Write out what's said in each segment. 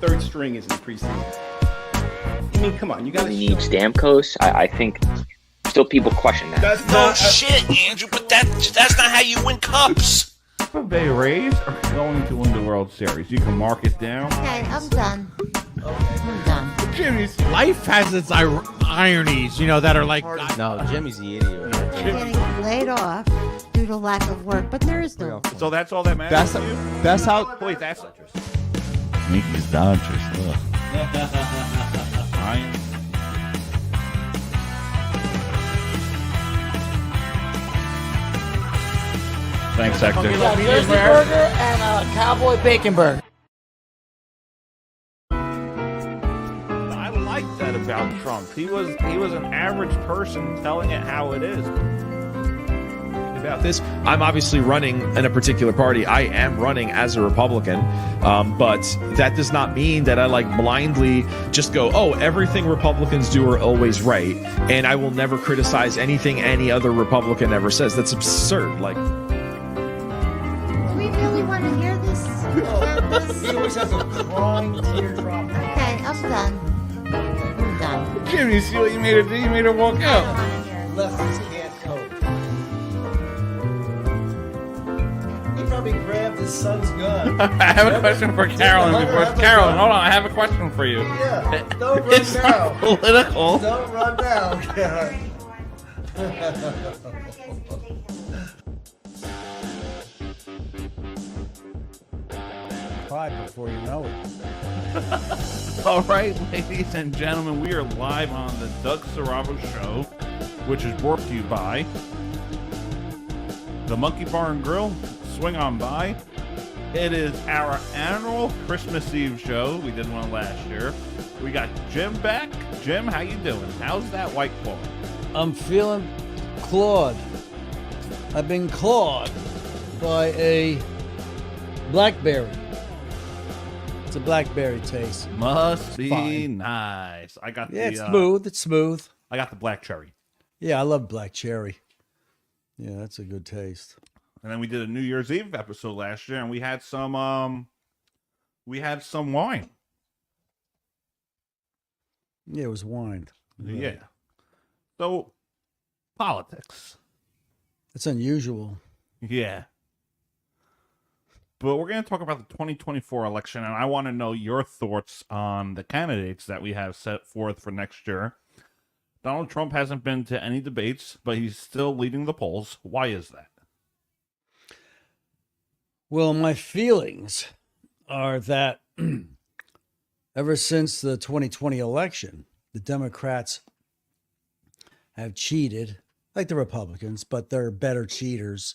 Third string is in preseason. I mean, come on, you got to need Stamkos. I think still people question that. That's No shit, Andrew, but that's not how you win cups. Tampa Bay Rays are going to win the World Series. You can mark it down. Okay, I'm done. I'm done. Jimmy's Life has its ironies, that are like. No, Jimmy's the idiot. I'm getting laid off due to lack of work, but there is no. so that's all that matters. That's how. Wait, that's interesting. Yankees Dodgers. Ryan. Thanks, Hector. Jersey burger and a cowboy bacon burger. I like that about Trump. He was an average person telling it how it is. About this, I'm obviously running in a particular party. I am running as a Republican, but that does not mean that I blindly just go, oh, everything Republicans do are always right, and I will never criticize anything any other Republican ever says. That's absurd. Do we really want to hear this? He always has a crying teardrop. Okay, I'm done. I'm done. Jimmy, you see what you made her do? You made her walk I don't out. want to hear it. Lefties can't cope. He probably grabbed his son's gun. I have a question for Carolyn. Carolyn, hold on. I have a question for you. Yeah, don't run It's not down. political. Don't run down, Karen. Cry before you know it. All right, ladies and gentlemen, we are live on the Doug Saravo Show, which is brought to you by the Monkey Bar and Grill. Swing on by. It is our annual Christmas Eve show. We did one last year. We got Jim back. Jim, how you doing? How's that White Claw? I'm feeling clawed. I've been clawed by a blackberry. It's a blackberry taste. Must be fine. nice. I got Yeah, the it's smooth. It's smooth. I got the black cherry. Yeah, I love black cherry. Yeah, that's a good taste. And then we did a New Year's Eve episode last year, and we had some wine. Yeah, it was wine. Yeah. So politics. It's unusual. Yeah. But we're going to talk about the 2024 election, and I want to know your thoughts on the candidates that we have set forth for next year. Donald Trump hasn't been to any debates, but he's still leading the polls. Why is that? Well, my feelings are that ever since the 2020 election, the Democrats have cheated, like the Republicans, but they're better cheaters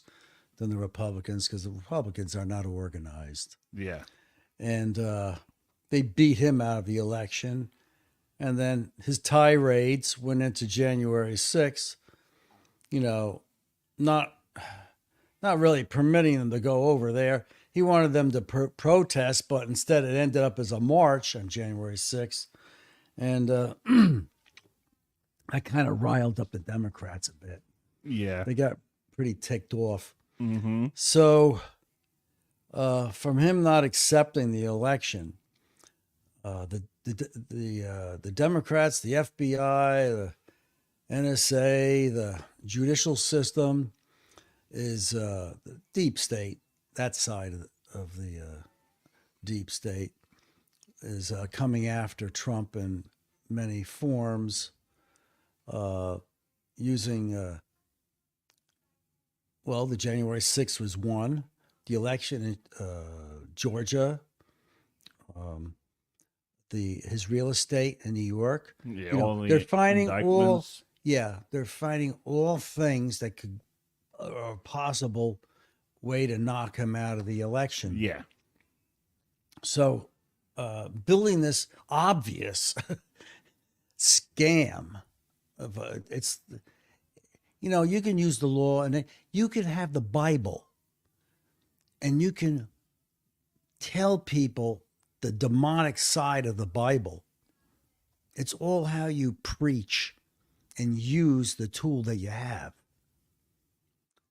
than the Republicans because the Republicans are not organized. Yeah. And they beat him out of the election. And then his tirades went into January 6th, not really permitting them to go over there. He wanted them to protest, but instead it ended up as a march on January 6th. And I kind of riled up the Democrats a bit. Yeah. They got pretty ticked off. Mm-hmm. So from him not accepting the election, the Democrats, the FBI, the NSA, the judicial system is the deep state. That side of the deep state is coming after Trump in many forms, using the January 6th was one. The election in Georgia, his real estate in New York. Yeah, they're finding indictments. they're finding all things that could a possible way to knock him out of the election. Yeah. So building this obvious scam of it's you can use the law and you can have the Bible and you can tell people the demonic side of the Bible. It's all how you preach and use the tool that you have.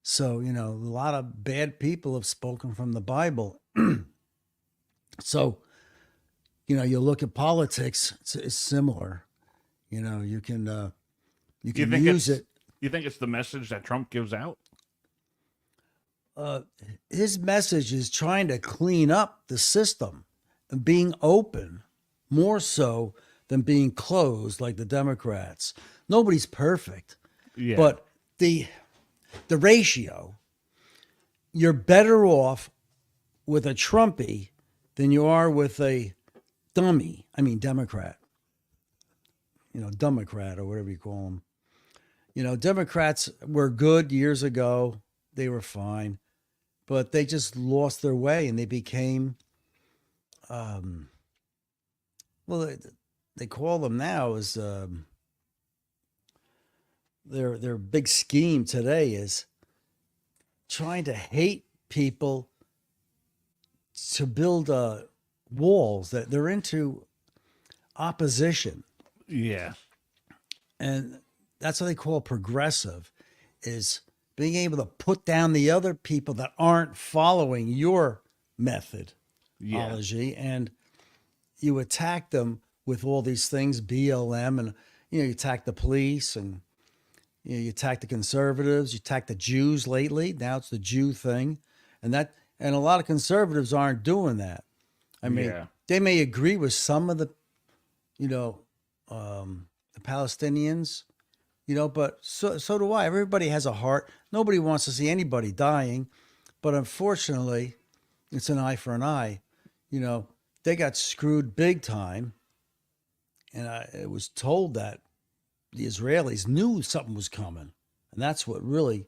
So, a lot of bad people have spoken from the Bible. So, you know, you look at politics, it's similar. You know, you can use it. You think it's the message that Trump gives out? His message is trying to clean up the system and being open more so than being closed like the Democrats. Nobody's perfect, Yeah. but the ratio, you're better off with a Trumpy than you are with a dummy. I mean, Democrat. You know, Democrat or whatever you call them. You know, Democrats were good years ago. They were fine, but they just lost their way and they became, well, they call them now as their big scheme today is trying to hate people to build walls, that they're into opposition. Yeah. And that's what they call progressive, is being able to put down the other people that aren't following your methodology, and you attack them with all these things, BLM, and you know, you attack the police, and you know, you attack the conservatives, you attack the Jews lately. Now it's the Jew thing, and a lot of conservatives aren't doing that. I mean, they may agree with some of the, you know, the Palestinians, you know, but so do I. Everybody has a heart. Nobody wants to see anybody dying, but unfortunately, it's an eye for an eye. You know, they got screwed big time, and it was told that the Israelis knew something was coming, and that's what really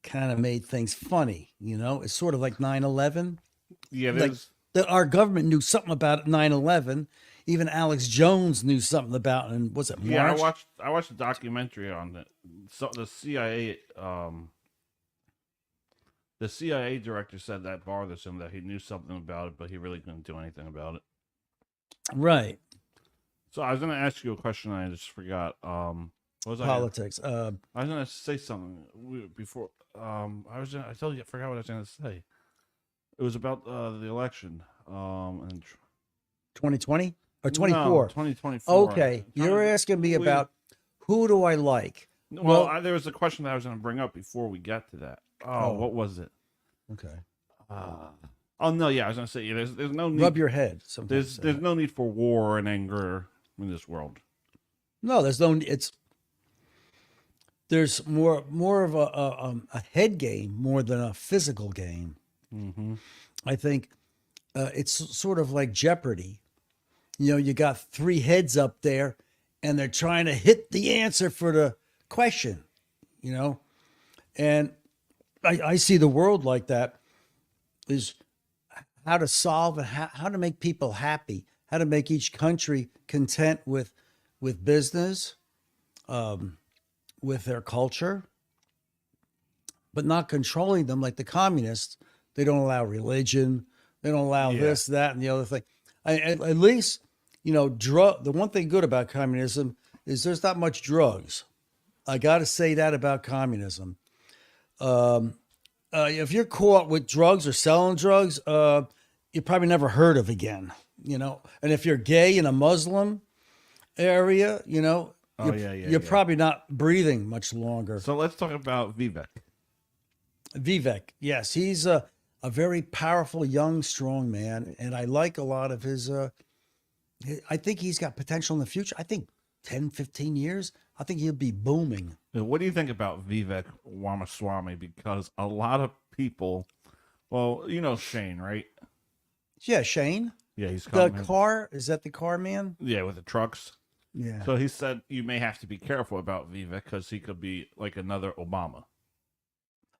kind of made things funny. You know, it's sort of like 9/11. Yeah, like our government knew something about 9/11. Even Alex Jones knew something about, and was it March? Yeah, I watched a documentary on it. So the CIA director said that bothers him, that he knew something about it, but he really couldn't do anything about it. Right. So I was going to ask you a question, and I just forgot. What was Politics. I was going to say something before. I forgot what I was going to say. It was about the election. And 2020 or 24? No, 2024. Okay, you're asking me about who do I like? Well, there was a question that I was going to bring up before we got to that. What was it? Okay. Oh no, yeah, I was going to say there's no need. Rub your head. There's no need for war and anger in this world. No, there's no. There's more of a head game more than a physical game. Mm-hmm. I think it's sort of like Jeopardy. You know, you got three heads up there, and they're trying to hit the answer for the question. You know, and I see the world like that. Is how to solve and how to make people happy, how to make each country content with business, with their culture, but not controlling them like the communists. They don't allow religion. They don't allow this, that, and the other thing. At least, you know, the one thing good about communism is there's not much drugs. I got to say that about communism. If you're caught with drugs or selling drugs, you're probably never heard of again, you know. And if you're gay in a Muslim area, you know, you're probably not breathing much longer. So let's talk about Vivek. Vivek, yes, he's a very powerful, young, strong man, and I like a lot of his. I think he's got potential in the future. I think 10, 15 years, I think he'll be booming. What do you think about Vivek Ramaswamy? Because a lot of people, well, you know Shane, right? Yeah, Shane. Yeah, he's the car. Is that the car man? Yeah, with the trucks. Yeah. So he said you may have to be careful about Vivek because he could be like another Obama.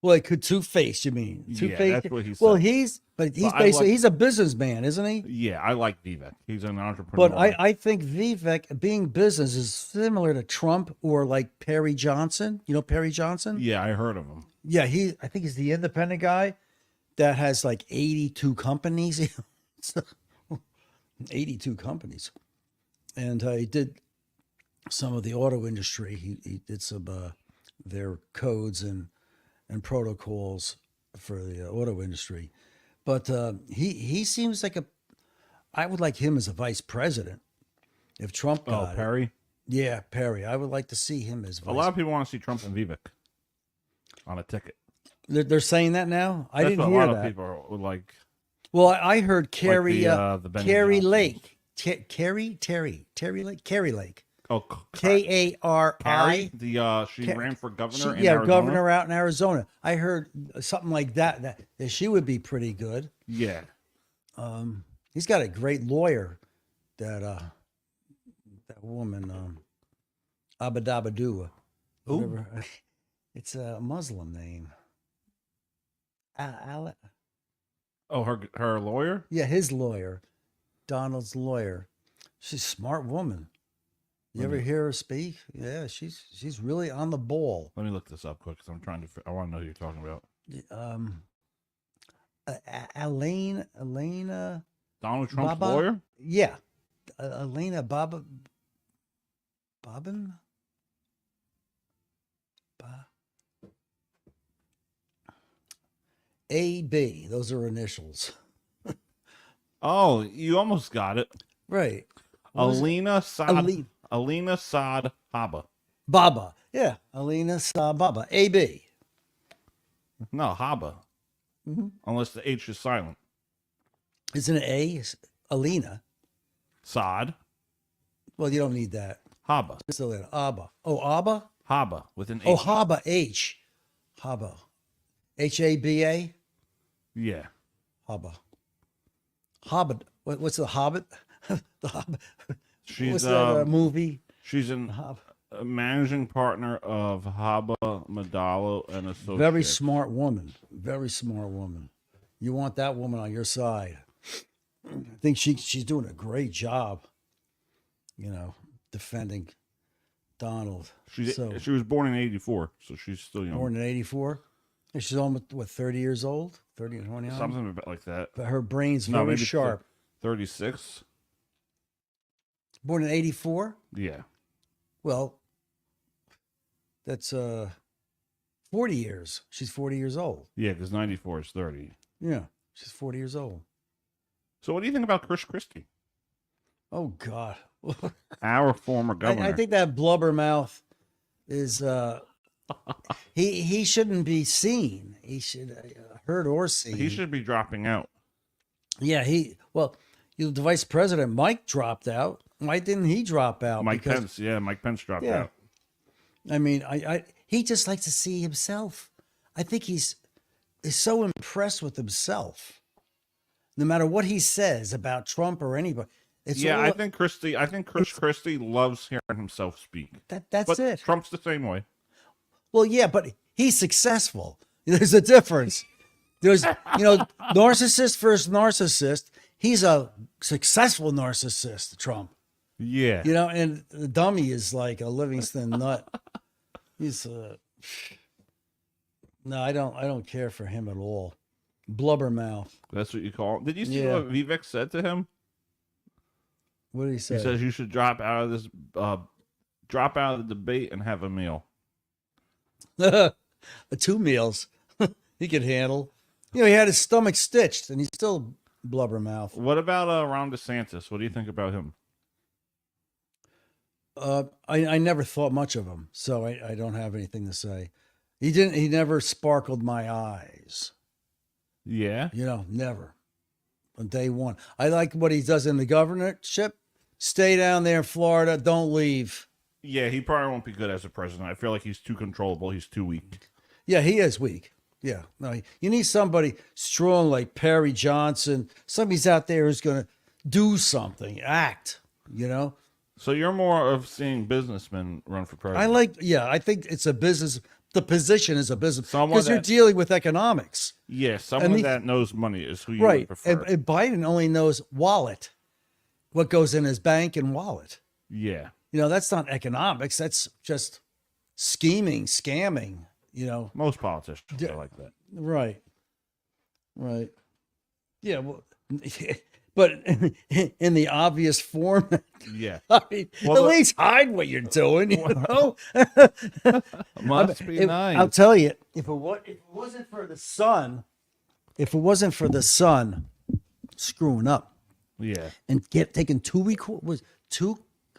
Well, he could two-face, you mean? Two-face? Yeah, that's what he said. Well, he's basically, he's a businessman, isn't he? Yeah, I like Vivek. He's an entrepreneur. But I think Vivek being business is similar to Trump or like Perry Johnson. You know Perry Johnson? Yeah, I heard of him. Yeah, I think he's the independent guy that has like 82 companies. 82 companies. And he did some of the auto industry. He did some their codes and protocols for the auto industry, but he seems like I would like him as a vice president if Trump got it. Perry. Yeah, Perry. I would like to see him as vice. A lot of people want to see Trump and Vivek on a ticket. They're saying that now. I That's didn't what hear a lot that. of people would like. Well, I heard Carrie, the Benny Carrie Johnsons. Lake, Terry Lake, Carrie Lake, Oh, K-A-R-I. Carrie. She ran for governor. in Yeah, Arizona? governor out in Arizona. I heard something like that she would be pretty good. Yeah. He's got a great lawyer. That woman, Abadabadua. Whatever. It's a Muslim name. Oh, her lawyer. Yeah, his lawyer, Donald's lawyer. She's a smart woman. You ever hear her speak? Yeah, she's really on the ball. Let me look this up quick because I'm trying to. I want to know who you're talking about. Elena. Donald Trump's Baba? lawyer. Yeah, Elena Bobbin. AB. Those are initials. Oh, you almost got it. Right. What was it? Alina Saad. Alina Saad Haba. Baba. Yeah, Elena Baba. AB. No, Haba. Unless the H is silent. Isn't it A? It's Alina. Saad Well, you don't need that. Haba. Just Elena. Abba. Oh, Abba? Haba with an H. Oh, Haba. H. Haba. H-A-B-A? Yeah. Haba. Hobbit. What's the Hobbit? The Hobbit. She's What's that movie? She's a managing partner of Haba Madalo and Associates. Very smart woman. Very smart woman. You want that woman on your side. I think she's doing a great job, defending Donald. She was born in '84, so she's still young. Born in 84. She's almost, 30 years old? 30 or 29? Something about like that. But her brain's No, very maybe sharp. 36. Born in 84? Yeah. Well, that's 40 years. She's 40 years old. Yeah, because 94 is 30. Yeah, she's 40 years old. So what do you think about Chris Christie? Oh, God. Our former governor. I think that blubbermouth is he shouldn't be seen. He should heard or seen. He should be dropping out. Yeah, the vice president Mike dropped out. Why didn't he drop out? Mike Pence dropped out. I mean, he just likes to see himself. I think he's so impressed with himself. No matter what he says about Trump or anybody. I think Chris Christie loves hearing himself speak. That's it. Trump's the same way. Well, yeah, but he's successful. There's a difference. There's, narcissist versus narcissist. He's a successful narcissist, Trump. Yeah. And the dummy is like a Livingston nut. He's no, I don't care for him at all. Blubbermouth. That's what you call him. Did you see what Vivek said to him? What did he say? He says you should drop out of the debate and have a meal. 2 meals he could handle. He had his stomach stitched and he's still blubbermouth. What about Ron DeSantis? What do you think about him? I never thought much of him, so I don't have anything to say. He never sparkled my eyes. Yeah. Never. On day one. I like what he does in the governorship. Stay down there in Florida. Don't leave. Yeah, he probably won't be good as a president. I feel like he's too controllable. He's too weak. Yeah, he is weak. Yeah. No, you need somebody strong like Perry Johnson. Somebody's out there who's going to do something, act, So you're more of seeing businessmen run for president. I think it's a business. The position is a business Someone because you're dealing with economics. Yeah, someone that knows money is who you Right. would prefer. And Biden only knows wallet, what goes in his bank and wallet. Yeah. That's not economics. That's just scheming, scamming, Most politicians are like that. Right. Right. Yeah. Well, but in the obvious form, Yeah. I mean, Well, at least hide what you're doing, Must be nice. I'll tell you, if it wasn't for the sun screwing up, Yeah. and taking two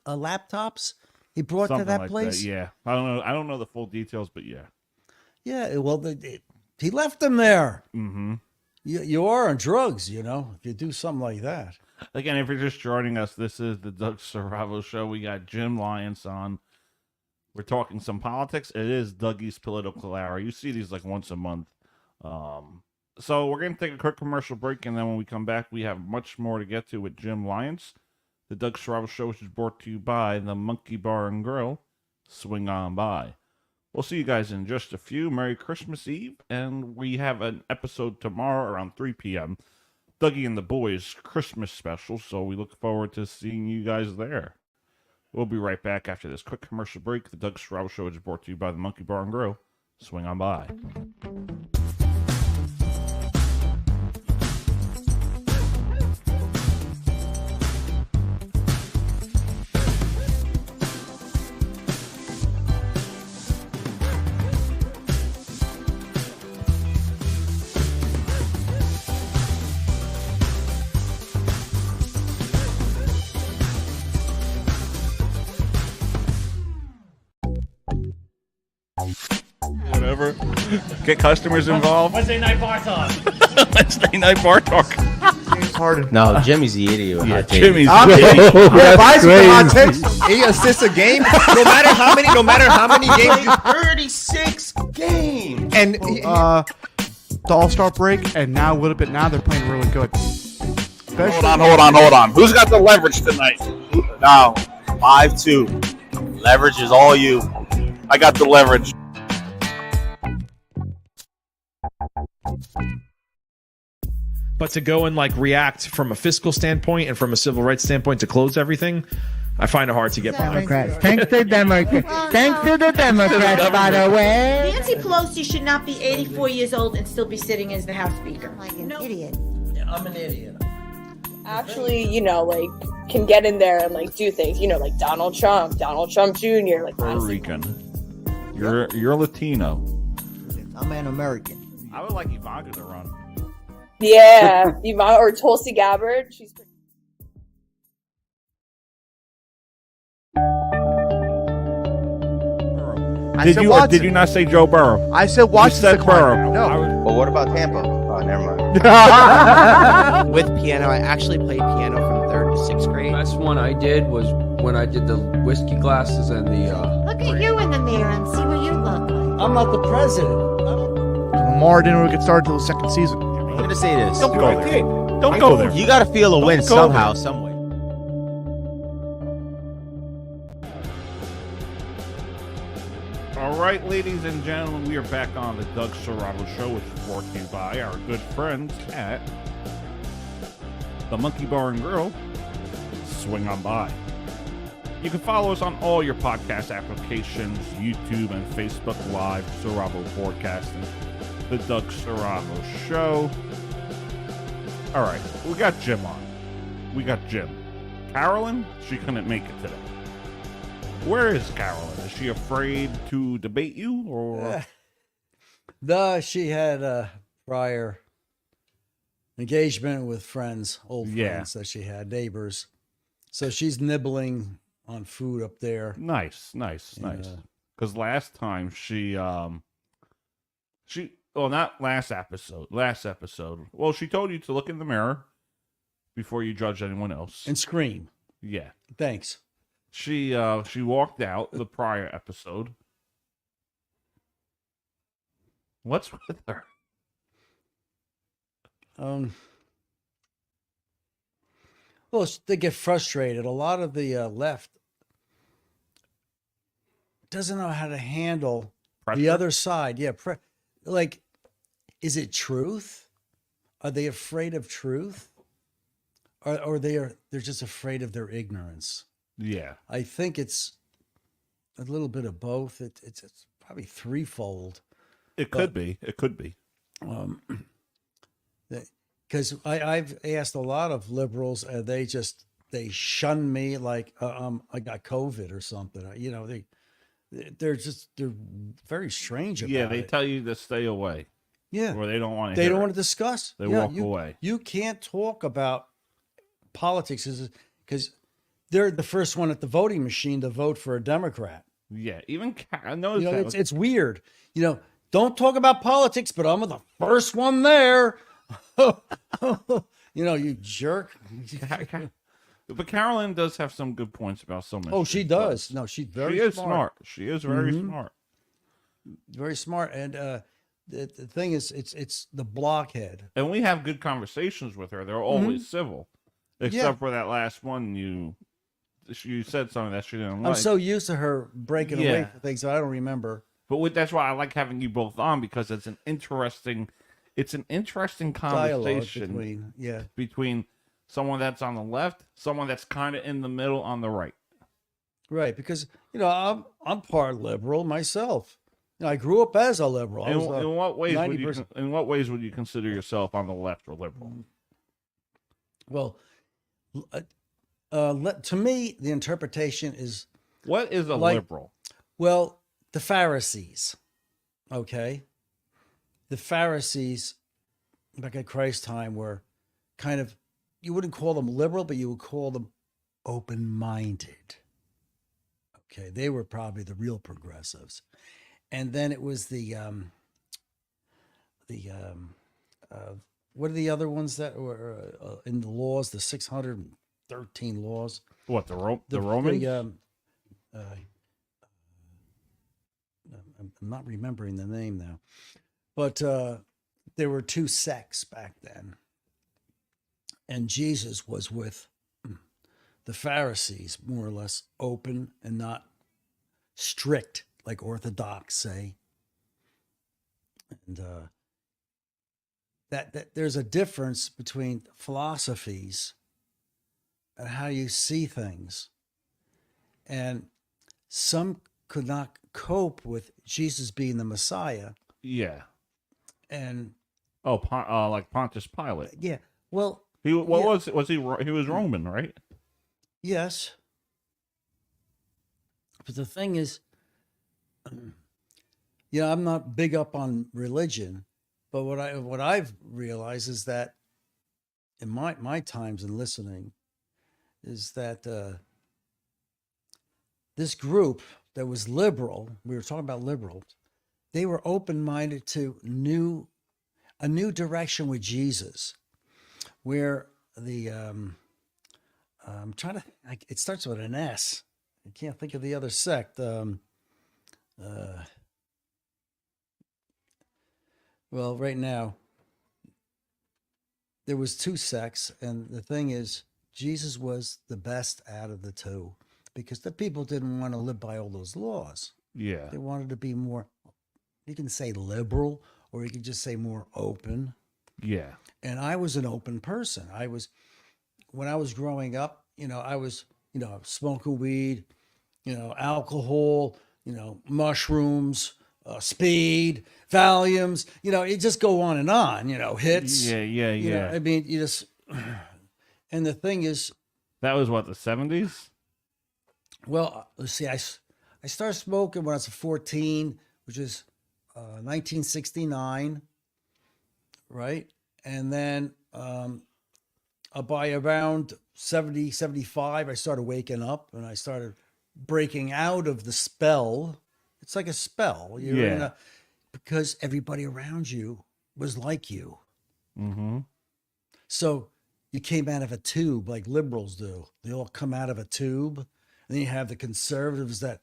laptops he brought Something to that like place. That, yeah. I don't know. I don't know the full details, but yeah. Yeah, well, he left them there. Mm-hmm. You are on drugs, if you do something like that. Again, if you're just joining us, this is the Doug Serravo Show. We got Jim Lyons on. We're talking some politics. It is Dougie's Political Hour. You see these like once a month. So we're going to take a quick commercial break, and then when we come back, we have much more to get to with Jim Lyons. The Doug Serravo Show, which is brought to you by the Monkey Bar and Grill. Swing on by. We'll see you guys in just a few. Merry Christmas Eve, and we have an episode tomorrow around 3 p.m. Dougie and the Boys Christmas special, so we look forward to seeing you guys there. We'll be right back after this quick commercial break. The Doug Serravo Show is brought to you by the Monkey Bar and Grill. Swing on by. Whatever. Get customers involved. Wednesday night bar talk. Wednesday night bar talk. No, Jimmy's the idiot with hot takes. Jimmy's Yeah, if I spit hot takes, he assists a game. No matter how many games, 36 games. And the All-Star break, and now a little bit now they're playing really good. Hold on. Who's got the leverage tonight? No, 5-2. Leverage is all you. I got the leverage. But to go and like react from a fiscal standpoint and from a civil rights standpoint to close everything, I find it hard to get behind. Thanks to Democrats. Thanks to the Democrats, by the way. Nancy Pelosi should not be 84 years old and still be sitting as the House Speaker. Like an idiot. Yeah, I'm an idiot. Actually, can get in there and do things, like Donald Trump Jr. Puerto Rican. You're Latino. I'm an American. I would like Ivanka to run. Yeah, Yvonne or Tulsi Gabbard. She's pretty. Did you not say Joe Burrow? I said Washington. You said Burrow. No. Well, what about Tampa? Oh, never mind. With piano, I actually played piano from 3rd to 6th grade. The best one I did was when I did the whiskey glasses and the. Look at you in the mirror and see what you look like. I'm not the president. Lamar didn't really get started until the second season. I'm going to say this. Don't go there. Don't go there. You got to feel a win somehow, some way. All right, ladies and gentlemen, we are back on the Doug Serravo Show, which is brought to you by our good friends at the Monkey Bar and Grill. Swing on by. You can follow us on all your podcast applications, YouTube and Facebook Live, Serravo Broadcasting, the Doug Serravo Show. All right, we got Jim on. We got Jim. Carolyn, she couldn't make it today. Where is Carolyn? Is she afraid to debate you, or? No, she had a prior engagement with friends, old friends that she had, neighbors. So she's nibbling on food up there. Nice. Because last time not last episode. Well, she told you to look in the mirror before you judge anyone else and scream. Yeah. Thanks. She walked out the prior episode. What's with her? Well, they get frustrated. A lot of the left doesn't know how to handle the other side. Yeah, is it truth? Are they afraid of truth, or they're just afraid of their ignorance? Yeah, I think it's a little bit of both. It's probably threefold. It could be. Because I've asked a lot of liberals, and they shun me like I got COVID or something. They're very strange about it. Yeah, they tell you to stay away. Yeah, or they don't want to. They don't want to discuss. They walk away. You can't talk about politics is because they're the first one at the voting machine to vote for a Democrat. Yeah, even I noticed that. It's weird. Don't talk about politics, but I'm the first one there. You jerk. But Carolyn does have some good points about so much. Oh, she does. No, she's very smart. She is very smart. Very smart. And the thing is, it's the blockhead. And we have good conversations with her. They're always civil, except for that last one. You said something that she didn't like. I'm so used to her breaking away from things that I don't remember. But that's why I like having you both on, because it's an interesting conversation between someone that's on the left, someone that's kind of in the middle on the right. Right, because I'm part liberal myself. I grew up as a liberal. In what ways would you consider yourself on the left or liberal? Well, to me, the interpretation is, what is a liberal? Well, the Pharisees. Okay, the Pharisees back at Christ's time were kind of, you wouldn't call them liberal, but you would call them open-minded. Okay, they were probably the real progressives. And then it was what are the other ones that were in the laws? The 613 laws. What, the Romans? I'm not remembering the name now, but there were two sects back then, and Jesus was with the Pharisees, more or less open and not strict like Orthodox say. And that there's a difference between philosophies and how you see things, and some could not cope with Jesus being the Messiah. Yeah. And like Pontius Pilate. Yeah. Well, he was he was Roman, right? Yes. But the thing is, I'm not big up on religion, but what I've realized is that in my times in listening is that this group that was liberal, we were talking about liberals, they were open-minded to a new direction with Jesus, where the I'm trying to, it starts with an S. I can't think of the other sect. Well, right now, there was two sects, and the thing is, Jesus was the best out of the two, because the people didn't want to live by all those laws. Yeah. They wanted to be more, you can say liberal, or you can just say more open. Yeah. And I was an open person. When I was growing up, I was, smoking weed, alcohol, mushrooms, speed, Valiums, it just go on and on, hits. Yeah. I mean, you just, and the thing is. That was what, the 70s? Well, let's see, I started smoking when I was 14, which is 1969, right? And then by around 70, 75, I started waking up and I started breaking out of the spell. It's like a spell. Because everybody around you was like you. Mm-hmm. So you came out of a tube like liberals do. They all come out of a tube. And then you have the conservatives that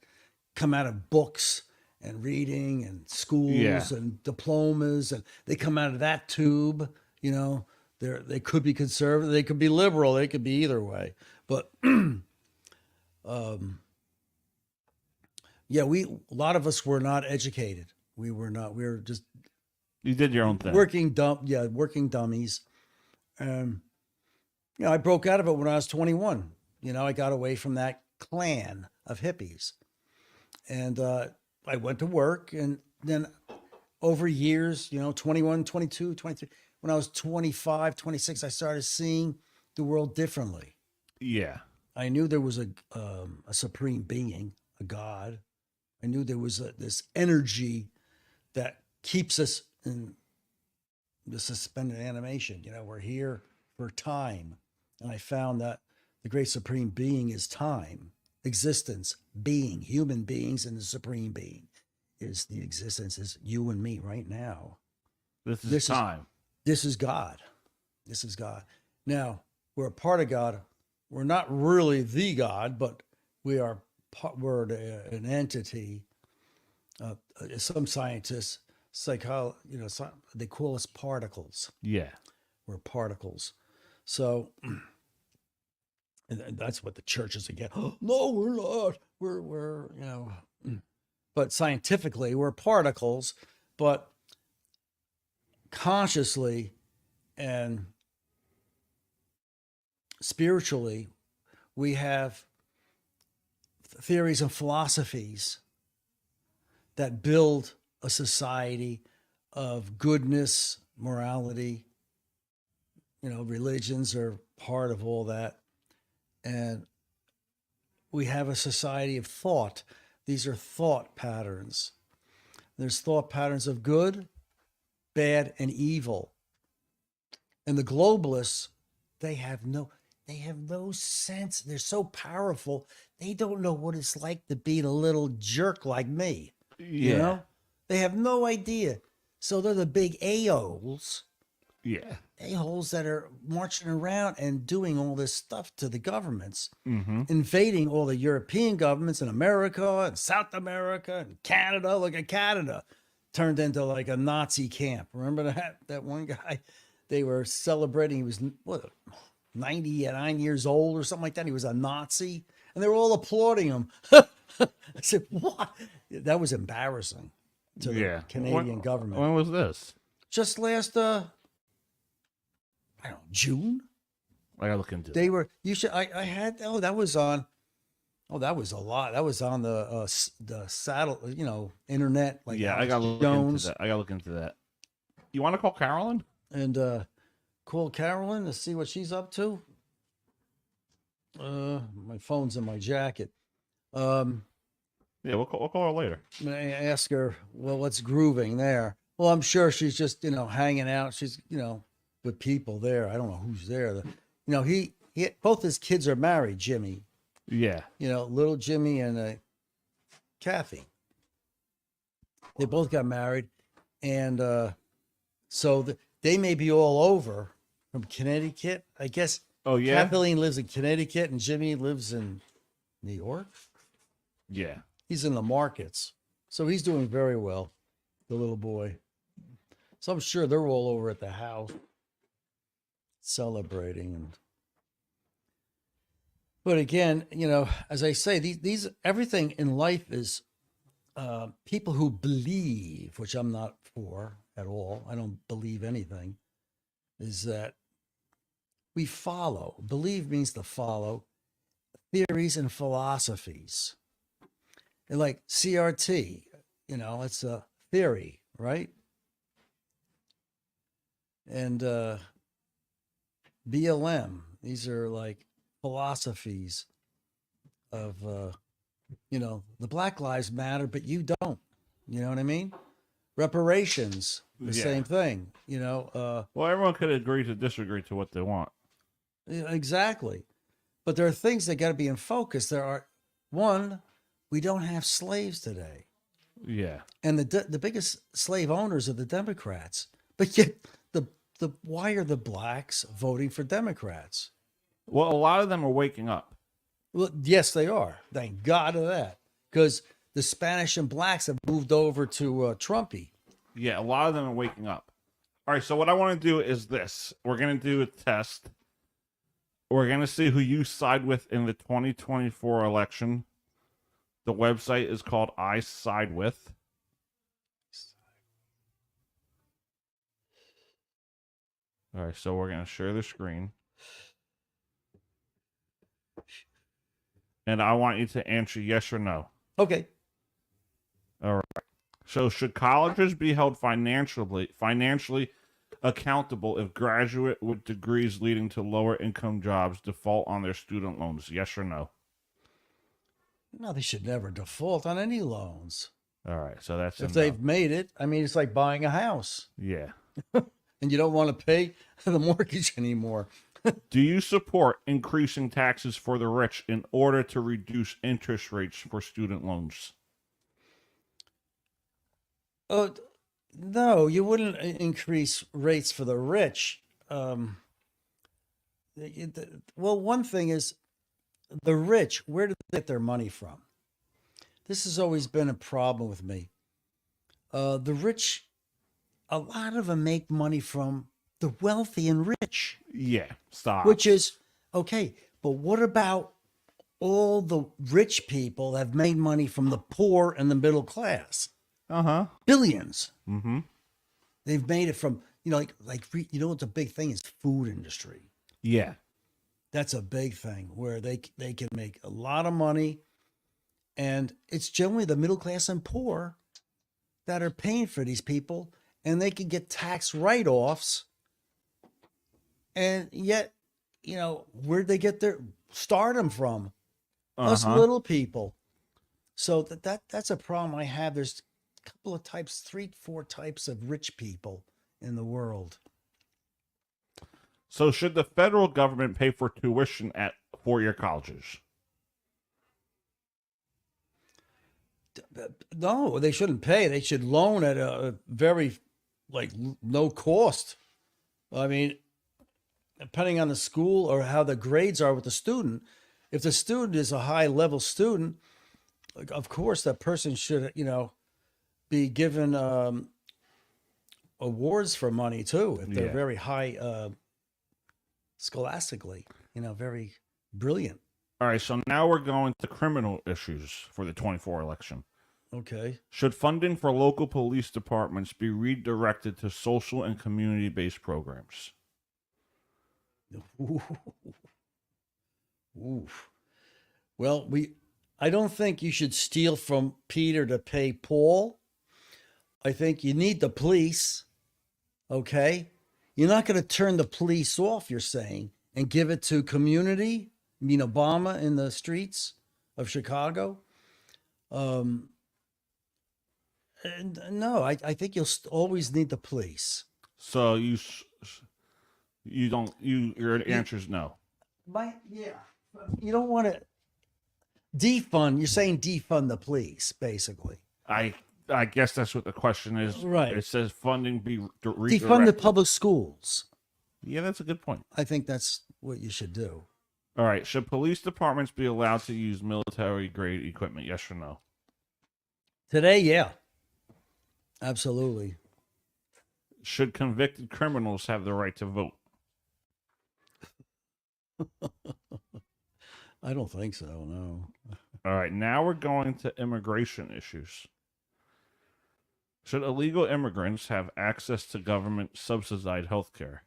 come out of books and reading and schools and diplomas, and they come out of that tube. They could be conservative, they could be liberal, they could be either way. But a lot of us were not educated. We were just, you did your own thing. Working dummies. I broke out of it when I was 21. I got away from that clan of hippies. And I went to work, and then over years, 21, 22, 23, when I was 25, 26, I started seeing the world differently. Yeah. I knew there was a supreme being, a God. I knew there was this energy that keeps us in the suspended animation. We're here for time. And I found that the great supreme being is time, existence, being, human beings, and the supreme being is the existence, is you and me right now. This is time. This is God. This is God. Now, we're a part of God. We're not really the God, but we're an entity. Some scientists, they call us particles. Yeah. We're particles. So and that's what the churches again. Oh, no, we're not. We're but scientifically we're particles, but consciously and spiritually we have theories and philosophies that build a society of goodness, morality. Religions are part of all that. And we have a society of thought. These are thought patterns. There's thought patterns of good, bad, and evil. And the globalists, they have no sense. They're so powerful. They don't know what it's like to be a little jerk like me. Yeah. They have no idea. So they're the big a-holes. Yeah. A-holes that are marching around and doing all this stuff to the governments, Mm-hmm. invading all the European governments in America and South America and Canada. Look at Canada, turned into like a Nazi camp. Remember that one guy? They were celebrating. He was 99 years old or something like that. He was a Nazi, and they were all applauding him. I said, "What?" That was embarrassing to the Canadian government. When was this? Just last I don't know, June. I gotta look into. They were. You should. I had. Oh, that was on. Oh, that was a lot. That was on the saddle. Internet. Like I gotta look into that. I gotta look into that. You want to call Carolyn? And call Carolyn to see what she's up to. My phone's in my jacket. Yeah, we'll call her later. I ask her. Well, what's grooving there? Well, I'm sure she's just hanging out. She's with people there. I don't know who's there. He both his kids are married, Jimmy. Yeah. Little Jimmy and Kathy. They both got married. And so they may be all over from Connecticut, I guess. Oh, yeah? Kathleen lives in Connecticut and Jimmy lives in New York. Yeah. He's in the markets. So he's doing very well, the little boy. So I'm sure they're all over at the house celebrating. But again, as I say, these everything in life is people who believe, which I'm not for at all. I don't believe anything, is that we follow. Believe means to follow theories and philosophies. And like CRT, it's a theory, right? And BLM, these are like philosophies of, the Black Lives Matter, but you don't. You know what I mean? Reparations, the same thing. Well, everyone could agree to disagree to what they want. Exactly. But there are things that got to be in focus. One, we don't have slaves today. Yeah. And the biggest slave owners are the Democrats. But yet, why are the blacks voting for Democrats? Well, a lot of them are waking up. Well, yes, they are. Thank God of that. Because the Spanish and blacks have moved over to Trumpy. Yeah, a lot of them are waking up. All right, so what I want to do is this. We're going to do a test. We're going to see who you side with in the 2024 election. The website is called I Side With. All right, so we're going to share the screen. And I want you to answer yes or no. Okay. All right. So should colleges be held financially accountable if graduate with degrees leading to lower income jobs default on their student loans? Yes or no? No, they should never default on any loans. All right, so that's if they've made it. I mean, it's like buying a house. Yeah. And you don't want to pay the mortgage anymore. Do you support increasing taxes for the rich in order to reduce interest rates for student loans? Oh, no, you wouldn't increase rates for the rich. Well, one thing is the rich, where do they get their money from? This has always been a problem with me. The rich, a lot of them make money from the wealthy and rich. Yeah, stop. Which is okay, but what about all the rich people that have made money from the poor and the middle class? Billions. Mm-hmm. They've made it from, like you know what's a big thing is food industry. Yeah. That's a big thing where they can make a lot of money, and it's generally the middle class and poor that are paying for these people, and they can get tax write-offs. And yet, where'd they get their stardom from? Us little people. So that's a problem I have. There's a couple of types, 3-4 types of rich people in the world. So should the federal government pay for tuition at four-year colleges? No, they shouldn't pay. They should loan at a very, no cost. I mean, depending on the school or how the grades are with the student, if the student is a high-level student, of course, that person should, be given awards for money too, if they're very high scholastically, very brilliant. All right, so now we're going to criminal issues for the 24 election. Okay. Should funding for local police departments be redirected to social and community-based programs? Oof. Well, I don't think you should steal from Peter to pay Paul. I think you need the police. Okay. You're not going to turn the police off, you're saying, and give it to community. I mean, Obama in the streets of Chicago. And no, I think you'll always need the police. So your answer is no. You don't want to defund. You're saying defund the police, basically. I guess that's what the question is. Right. It says funding be redirected. Defund the public schools. Yeah, that's a good point. I think that's what you should do. All right. Should police departments be allowed to use military-grade equipment? Yes or no? Today, yeah. Absolutely. Should convicted criminals have the right to vote? I don't think so, no. All right. Now we're going to immigration issues. Should illegal immigrants have access to government-subsidized health care?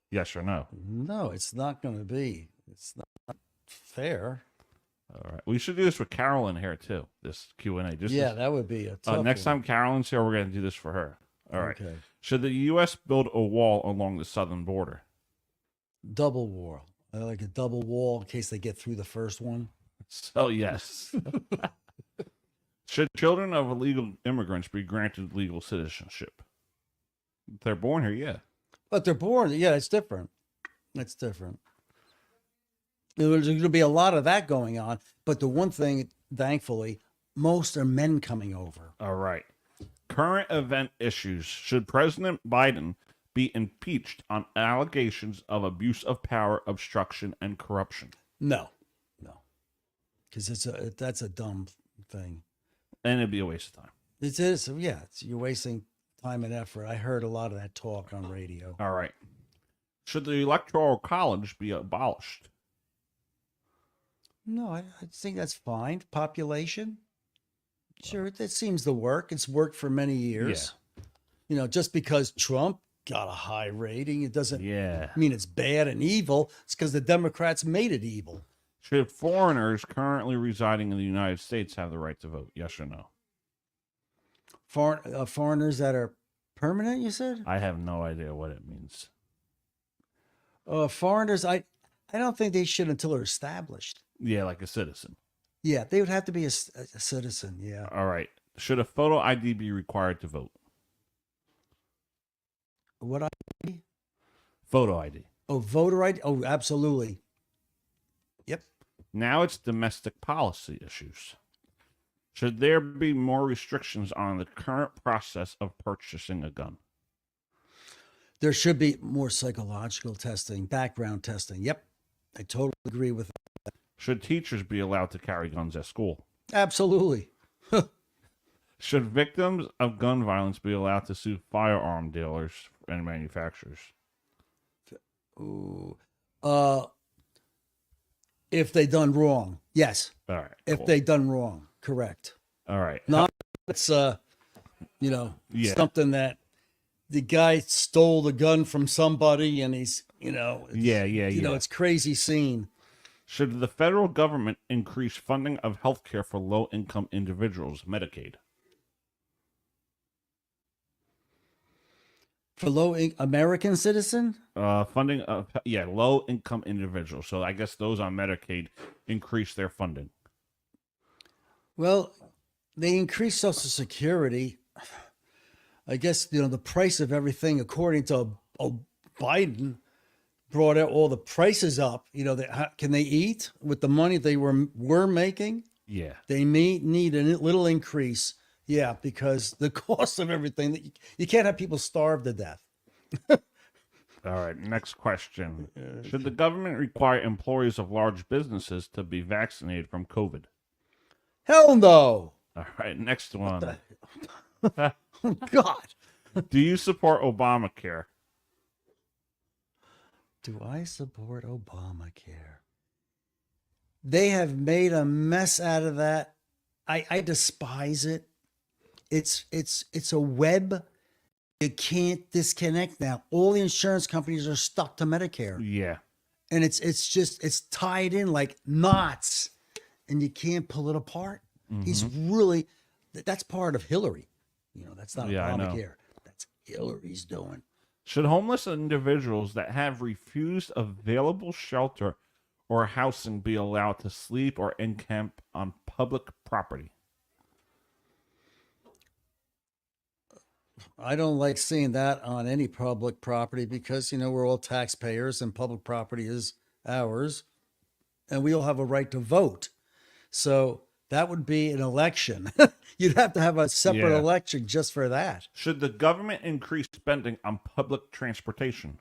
Yes or no? No, it's not going to be. It's not fair. All right. We should do this with Carolyn here, too, this Q&A. That would be a tough next one. time Carolyn's here, we're going to do this for her. All right. Okay. Should the U.S. build a wall along the southern border? Double wall. Like a double wall in case they get through the first one. So, yes. Should children of illegal immigrants be granted legal citizenship? If they're born here, yeah. But they're born. Yeah, it's different. It's different. There's going to be a lot of that going on. But the one thing, thankfully, most are men coming over. All right. Current event issues. Should President Biden be impeached on allegations of abuse of power, obstruction, and corruption? No. Because that's a dumb thing. And it'd be a waste of time. It is. Yeah. You're wasting time and effort. I heard a lot of that talk on radio. All right. Should the Electoral College be abolished? No, I think that's fine. Population? Sure, that seems to work. It's worked for many years. Yeah. Just because Trump got a high rating, it doesn't mean it's bad and evil. It's because the Democrats made it evil. Should foreigners currently residing in the United States have the right to vote? Yes or no? Foreigners that are permanent, you said? I have no idea what it means. Foreigners, I don't think they should until they're established. Yeah, like a citizen. Yeah, they would have to be a citizen, yeah. All right. Should a photo ID be required to vote? What ID? Photo ID. Oh, voter ID. Oh, absolutely. Yep. Now it's domestic policy issues. Should there be more restrictions on the current process of purchasing a gun? There should be more psychological testing, background testing. Yep. I totally agree with that. Should teachers be allowed to carry guns at school? Absolutely. Should victims of gun violence be allowed to sue firearm dealers and manufacturers? Ooh. If they done wrong, yes. All right. If cool. they done wrong, correct. All right. Not it's something that the guy stole the gun from somebody and he's it's crazy scene. Should the federal government increase funding of health care for low-income individuals, Medicaid? For American citizen? Funding of low-income individuals. So I guess those on Medicaid increase their funding. Well, they increase Social Security. I guess, the price of everything, according to Biden, brought out all the prices up. Can they eat with the money they were making? Yeah. They may need a little increase. Yeah, because the cost of everything, you can't have people starve to death. All right, next question. Should the government require employees of large businesses to be vaccinated from COVID? Hell no. All right, next one. Oh, God. Do you support Obamacare? Do I support Obamacare? They have made a mess out of that. I despise it. It's a web you can't disconnect now. All the insurance companies are stuck to Medicare. Yeah. And it's tied in like knots and you can't pull it apart. Mm-hmm. He's really, that's part of Hillary. That's not I know. Obamacare. That's Hillary's doing. Should homeless individuals that have refused available shelter or housing be allowed to sleep or encamp on public property? I don't like seeing that on any public property because, we're all taxpayers and public property is ours and we all have a right to vote. So that would be an election. You'd have to have a separate election just for that. Should the government increase spending on public transportation?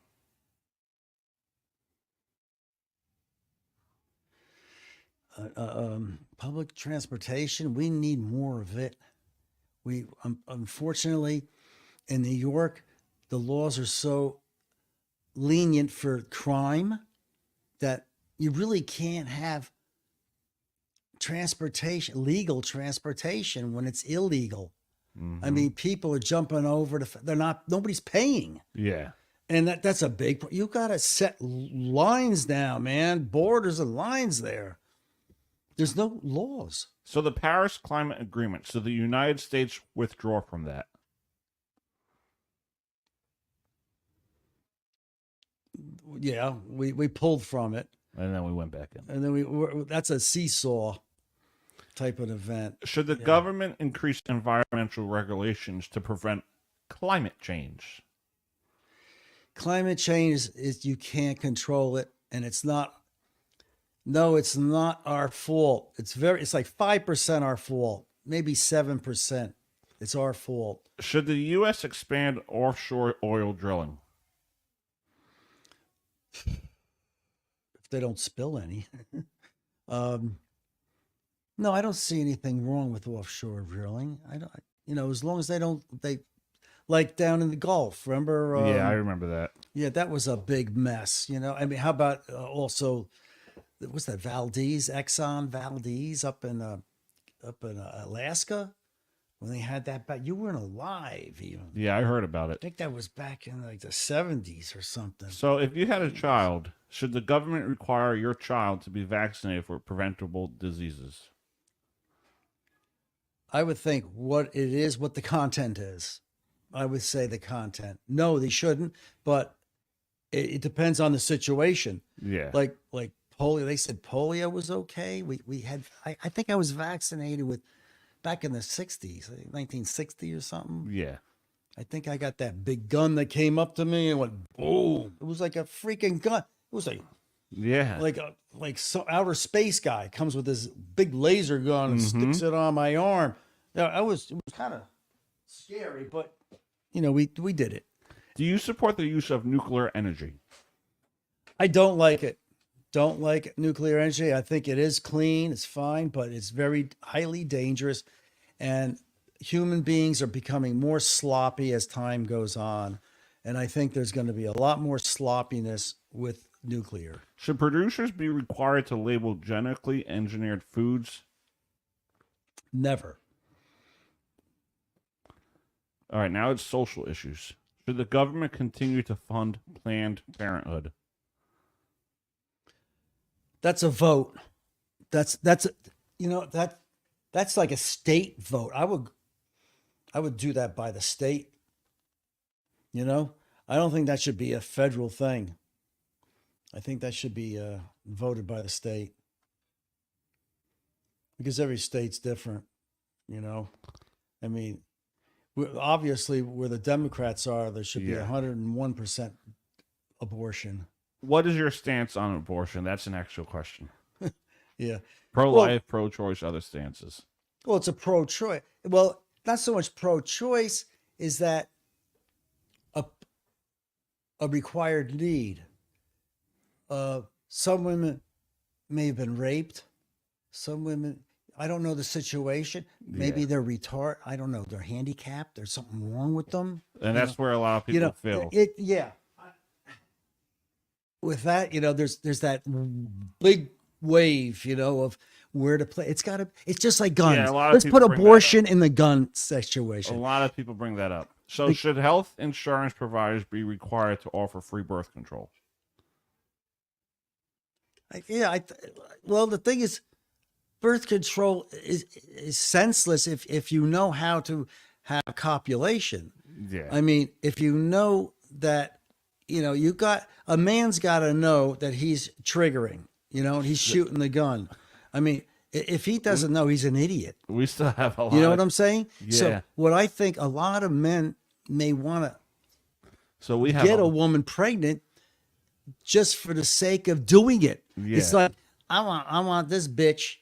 Public transportation, we need more of it. We unfortunately, in New York, the laws are so lenient for crime that you really can't have legal transportation when it's illegal. Mm-hmm. I mean, people are jumping over nobody's paying. Yeah. And that's a big, you got to set lines now, man, borders and lines there. There's no laws. So the Paris Climate Agreement, so the United States withdraw from that. Yeah, we pulled from it. And then we went back in. And then that's a seesaw type of event. Should the government increase environmental regulations to prevent climate change? Climate change is you can't control it, and it's not our fault. It's like 5% our fault, maybe 7%. It's our fault. Should the U.S. expand offshore oil drilling? If they don't spill any. No, I don't see anything wrong with offshore drilling. I don't, as long as they like down in the Gulf, remember? I remember that. Yeah, that was a big mess, I mean, how about also, what's that, Exxon Valdez up in Alaska? When they had that back, you weren't alive even. Yeah, I heard about it. I think that was back in like the 70s or something. So if you had a child, should the government require your child to be vaccinated for preventable diseases? I would think what the content is. I would say the content. No, they shouldn't, but it depends on the situation. Yeah. Like polio, they said polio was okay. We had, I think I was vaccinated with back in the 60s, 1960 or something. Yeah. I think I got that big gun that came up to me and went boom. It was like a freaking gun. It was like some outer space guy comes with this big laser gun and sticks it on my arm. Now, it was kind of scary, but we did it. Do you support the use of nuclear energy? I don't like it. Don't like nuclear energy. I think it is clean. It's fine, but it's very highly dangerous. And human beings are becoming more sloppy as time goes on. And I think there's going to be a lot more sloppiness with nuclear. Should producers be required to label genetically engineered foods? Never. All right, now it's social issues. Should the government continue to fund Planned Parenthood? That's a vote. That's like a state vote. I would do that by the state. I don't think that should be a federal thing. I think that should be voted by the state, because every state's different. I mean, obviously where the Democrats are, there should be 101% abortion. What is your stance on abortion? That's an actual question. Yeah. Pro-life, pro-choice, other stances. Well, it's a pro-choice. Well, not so much pro-choice is that a required need. Some women may have been raped. Some women, I don't know the situation. Maybe they're retarded. I don't know. They're handicapped. There's something wrong with them. And that's where a lot of people feel. With that, there's that big wave, of where to play. It's just like guns. Yeah, Let's put abortion in the gun situation. A lot of people bring that up. So should health insurance providers be required to offer free birth control? Well, the thing is, birth control is senseless if you know how to have copulation. Yeah. I mean, if you know that, a man's got to know that he's triggering, and he's shooting the gun. I mean, if he doesn't know, he's an idiot. We still have a lot. You know what I'm saying? Yeah. So what I think a lot of men may want to get a woman pregnant just for the sake of doing it. Yeah. It's like, I want this bitch.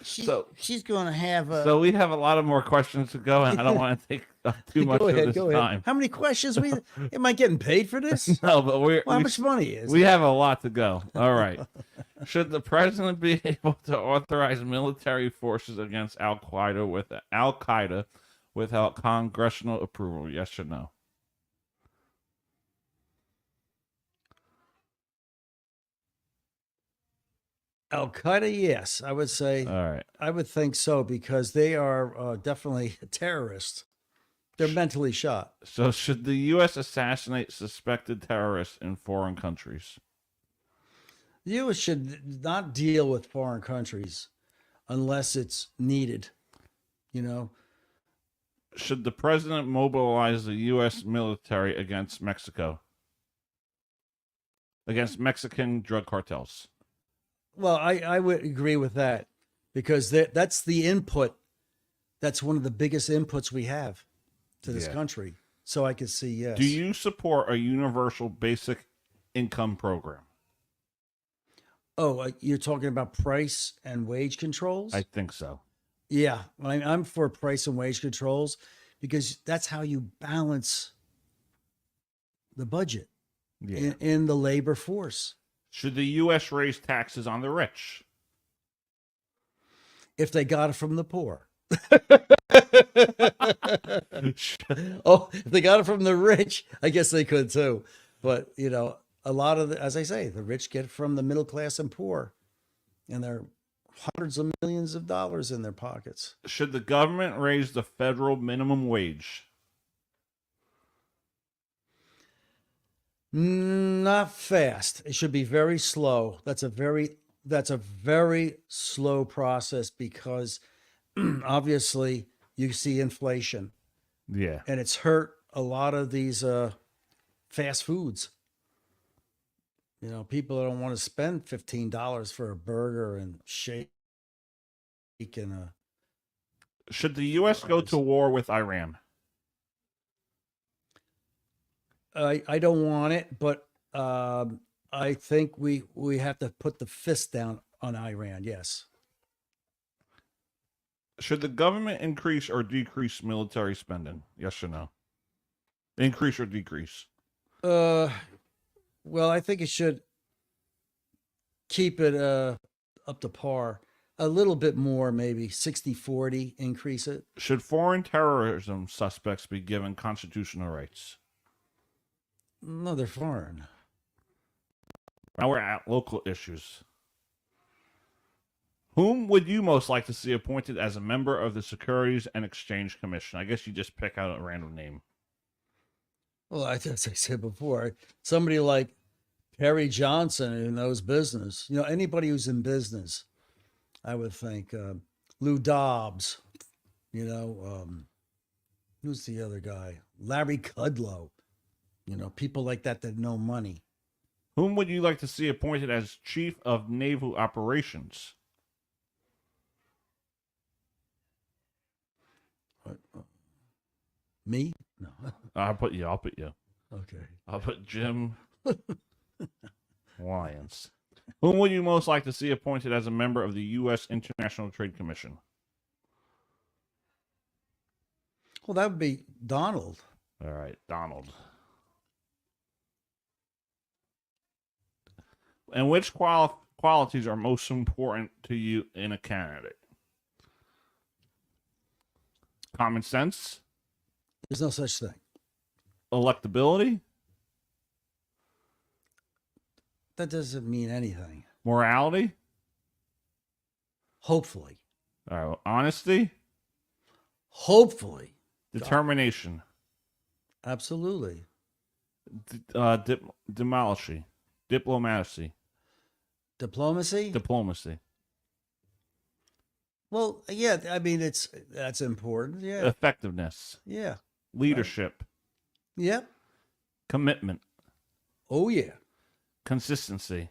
She's going to have a... So we have a lot of more questions to go, and I don't want to take up too much of this time. How many questions? Am I getting paid for this? No, but how much money is we have a lot to go. All right. Should the president be able to authorize military forces against Al Qaeda without congressional approval? Yes or no? Al Qaeda, yes, I would say. All right. I would think so, because they are definitely terrorists. They're mentally shot. So should the U.S. assassinate suspected terrorists in foreign countries? The U.S. should not deal with foreign countries unless it's needed. Should the president mobilize the U.S. military against Mexico? Against Mexican drug cartels? Well, I would agree with that, because that's the input. That's one of the biggest inputs we have to this country. So I could see, yes. Do you support a universal basic income program? Oh, you're talking about price and wage controls? I think so. Yeah, I'm for price and wage controls, because that's how you balance the budget in the labor force. Should the U.S. raise taxes on the rich? If they got it from the poor. If they got it from the rich, I guess they could too. But, a lot of as I say, the rich get it from the middle class and poor. And they're hundreds of millions of dollars in their pockets. Should the government raise the federal minimum wage? Not fast. It should be very slow. That's a very slow process, because obviously you see inflation. Yeah. And it's hurt a lot of these fast foods. People don't want to spend $15 for a burger and shake and Should the U.S. go to war with Iran? I don't want it, but I think we have to put the fist down on Iran. Yes. Should the government increase or decrease military spending? Yes or no? Increase or decrease? Well, I think it should keep it up to par. A little bit more, maybe 60-40, increase it. Should foreign terrorism suspects be given constitutional rights? No, they're foreign. Now we're at local issues. Whom would you most like to see appointed as a member of the Securities and Exchange Commission? I guess you just pick out a random name. Well, as I said before, somebody like Perry Johnson who knows business. You know, anybody who's in business, I would think. Lou Dobbs, you know, who's the other guy? Larry Kudlow. You know, people like that know money. Whom would you like to see appointed as Chief of Naval Operations? Me? No. I'll put you. Okay. I'll put Jim Lyons. Whom would you most like to see appointed as a member of the U.S. International Trade Commission? Well, that would be Donald. All right, Donald. And which qualities are most important to you in a candidate? Common sense? There's no such thing. Electability? That doesn't mean anything. Morality? Hopefully. All right, honesty? Hopefully. Determination? Absolutely. Diplomacy? Diplomacy. Well, yeah, I mean, that's important. Yeah. Effectiveness? Yeah. Leadership? Yep. Commitment? Oh, yeah. Consistency?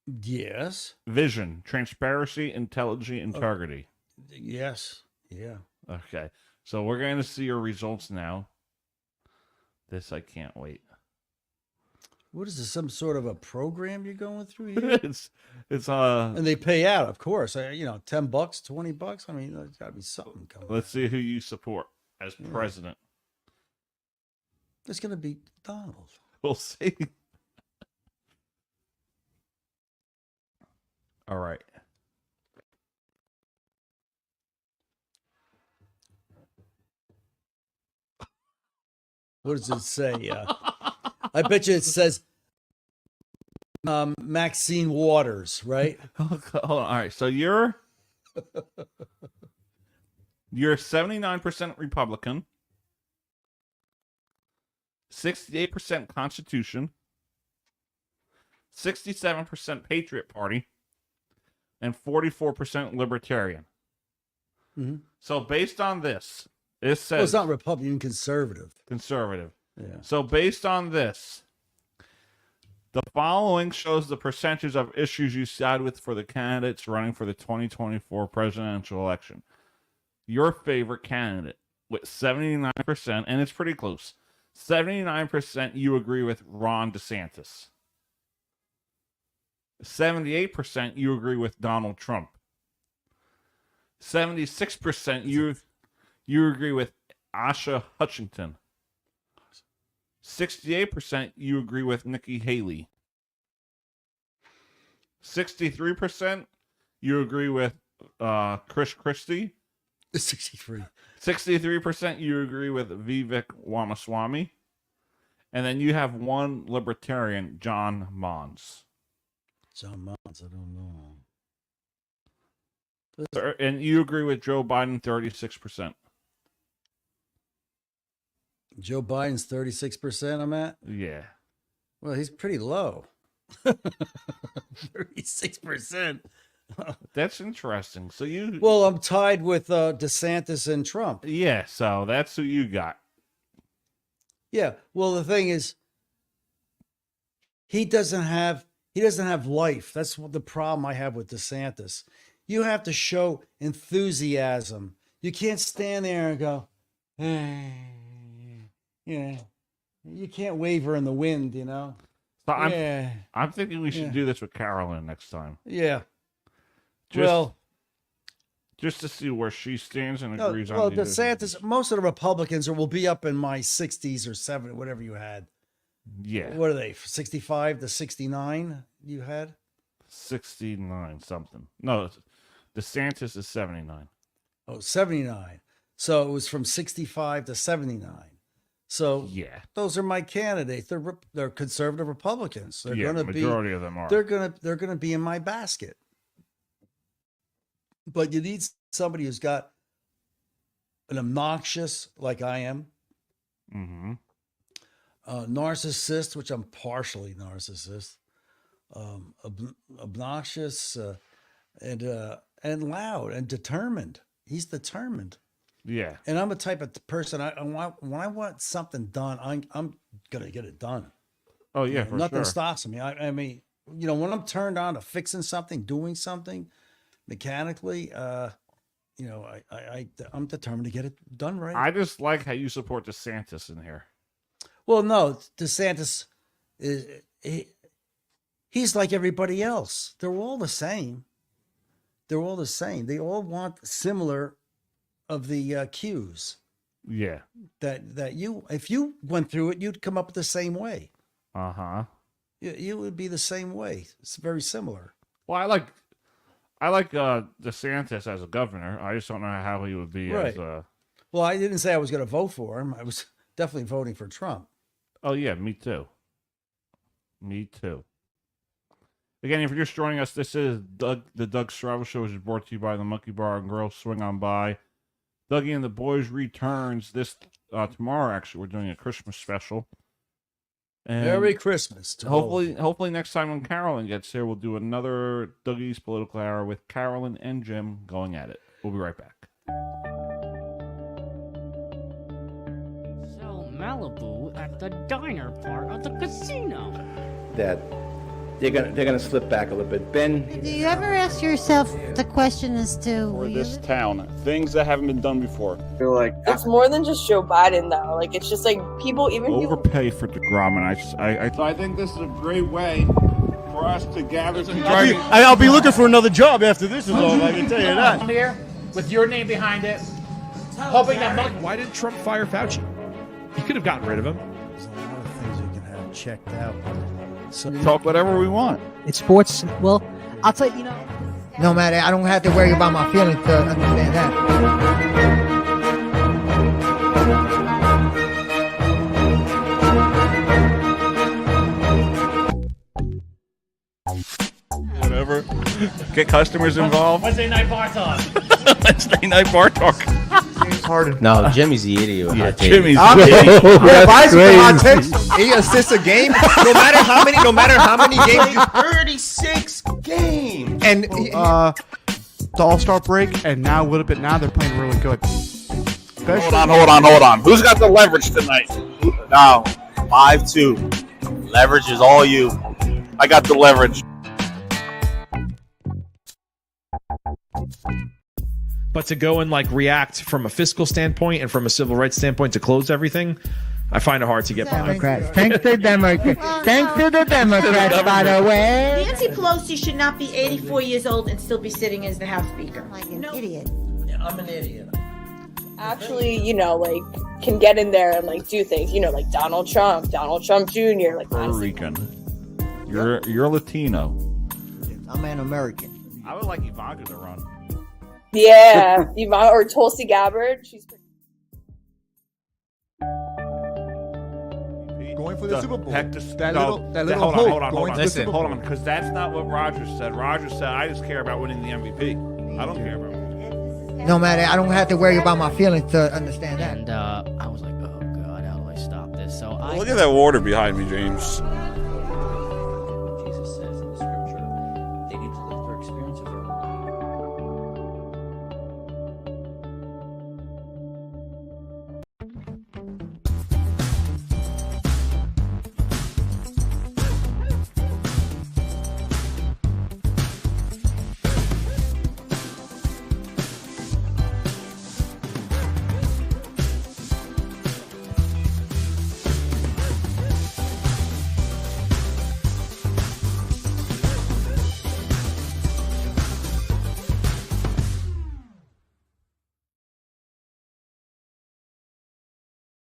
Yes. Vision? Transparency? Integrity? Yes. Yeah. Okay. So we're going to see your results now. This, I can't wait. What is this? Some sort of a program you're going through here? it's and they pay out, of course. You know, $10, $20. I mean, there's got to be something coming. Let's see who you support as president. It's going to be Donald. We'll see. All right. What does it say? I bet you it says Maxine Waters, right? Hold on. All right. So you're 79% Republican, 68% Constitution, 67% Patriot Party, and 44% Libertarian. Mm-hmm. So based on this, it says it's not Republican, conservative. Conservative. Yeah. So based on this, the following shows the percentage of issues you side with for the candidates running for the 2024 presidential election. Your favorite candidate with 79%, and it's pretty close. 79% you agree with Ron DeSantis. 78% you agree with Donald Trump. 76% you agree with Asha Hutchinson. 68% you agree with Nikki Haley. 63% you agree with Chris Christie. 63. 63% you agree with Vivek Ramaswamy. And then you have one libertarian, John Mons. John Mons, I don't know. And you agree with Joe Biden, 36%. Joe Biden's 36%, I'm at? Yeah. Well, he's pretty low. 36%. That's interesting. So you... Well, I'm tied with DeSantis and Trump. Yeah, so that's who you got. Yeah. Well, the thing is, he doesn't have life. That's what the problem I have with DeSantis. You have to show enthusiasm. You can't stand there and go, hey, yeah, You can't waver in the wind, you know. So Yeah. I'm thinking we should Yeah. do this with Carolyn next time. Yeah. Just to see where she stands and agrees well, on the DeSantis, most of the Republicans will be up in my 60s or 70, whatever you had. Yeah. What are they? 65 to 69 you had? 69 something. No, DeSantis is 79. Oh, 79. So it was from 65 to 79. So yeah, those are my candidates. They're conservative Republicans. They're Yeah, going to be majority of them are. They're going to be in my basket. But you need somebody who's got an obnoxious, like I am, Mm-hmm. narcissist, which I'm partially narcissist, obnoxious, and loud and determined. He's determined. Yeah. And I'm a type of person. When I want something done, I'm gonna get it done. Oh yeah, for nothing sure. stops me. I mean, you know, when I'm turned on to fixing something, doing something mechanically, you know, I'm determined to get it done right. I just like how you support DeSantis in here. Well, no, DeSantis he's like everybody else. They're all the same. They're all the same. They all want similar of the cues. Yeah. That you, if you went through it, you'd come up with the same way. Uh-huh. You would be the same way. It's very similar. Well, I like DeSantis as a governor. I just don't know how he would be as a. Well, I didn't say I was going to vote for him. I was definitely voting for Trump. Oh yeah, me too. Me too. Again, if you're just joining us, this is the Doug Strabo Show, which is brought to you by the Monkey Bar and Grill. Swing on by. Dougie and the Boys returns this tomorrow. Actually, we're doing a Christmas special. And Merry Christmas. To hopefully next time when Carolyn gets here, we'll do another Dougie's Political Hour with Carolyn and Jim going at it. We'll be right back. So Malibu at the diner part of the casino. That they're gonna slip back a little bit. Ben, Do you ever ask yourself the question as to For this town, things that haven't been done before. feel like It's more than just Joe Biden, though. Like, it's just like people, even people. Overpay for DeGrom, and I think this is a great way for us to gather together. I'll be looking for another job after this is over. I can tell you that. Here, with your name behind it, hoping that Why did Trump fire Fauci? He could have gotten rid of him. There's a lot of things you can have checked out. So, Talk whatever we want. it's sports. Well, I'll tell you, no matter, I don't have to worry about my feelings to understand that. Whatever. Get customers involved. Wednesday night bar talk. Wednesday night bar talk. No, Jimmy's the idiot. with hot takes. Jimmy's I'm That's if I spit hot crazy. takes, he assists a game. No matter how many games, 36 games, and The All-Star break, and now a little bit now they're playing really good. Hold on. Who's got the leverage tonight? now 5-2. Leverage is all you. I got the leverage. But to go and like react from a fiscal standpoint and from a civil rights standpoint to close everything, I find it hard to get behind. Thanks to Democrats. Thanks to the Democrats, by the way. Nancy Pelosi should not be 84 years old and still be sitting as the House Speaker. Like an idiot. I'm an idiot. Actually, you know, like, can get in there and like do things, you know, like Donald Trump Jr., like Puerto Rican. You're Latino. I'm an American. I would like Ivanka to run. yeah, or Tulsi Gabbard. She's Going for the Super Bowl. That Hold little hope. on. Listen, Hold on, because that's not what Rogers said. Rogers said, I just care about winning the MVP. I don't care about winning. No matter, I don't have to worry about my feelings to understand that. And I was like, oh god, how do I stop this? So I Look at that water behind me, James. Jesus says in the scripture, they need to live their experience of their own life.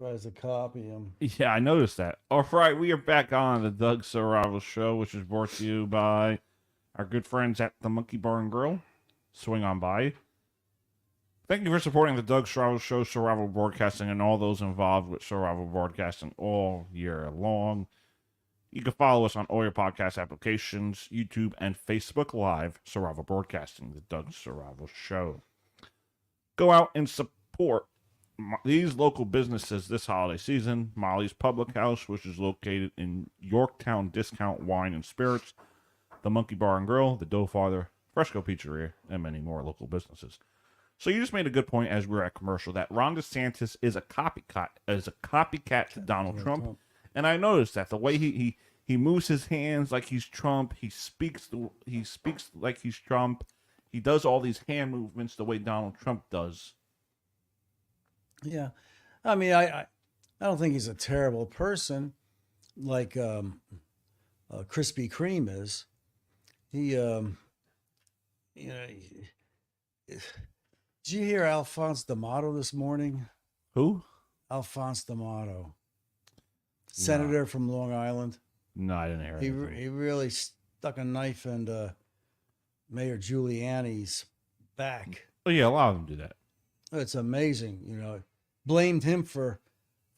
Tries to copy him. Yeah, I noticed that. All right, we are back on the Doug Serravo Show, which is brought to you by our good friends at the Monkey Bar and Grill. Swing on by. Thank you for supporting the Doug Serravo Show, Serravo Broadcasting, and all those involved with Serravo Broadcasting all year long. You can follow us on all your podcast applications, YouTube, and Facebook Live, Serravo Broadcasting, the Doug Serravo Show. Go out and support these local businesses this holiday season. Molly's Public House, which is located in Yorktown Discount Wine and Spirits, the Monkey Bar and Grill, the Dough Father, Fresco Pizzeria, and many more local businesses. So you just made a good point as we were at commercial that Ron DeSantis is a copycat to Donald Trump. And I noticed that the way he moves his hands like he's Trump, he speaks like he's Trump. He does all these hand movements the way Donald Trump does. Yeah. I mean, I don't think he's a terrible person like Krispy Kreme is. He did you hear Alphonse D'Amato this morning? Who? Alphonse D'Amato. Senator from Long Island. No, I didn't hear it. He really stuck a knife into Mayor Giuliani's back. Oh, yeah, a lot of them do that. It's amazing, you know. Blamed him for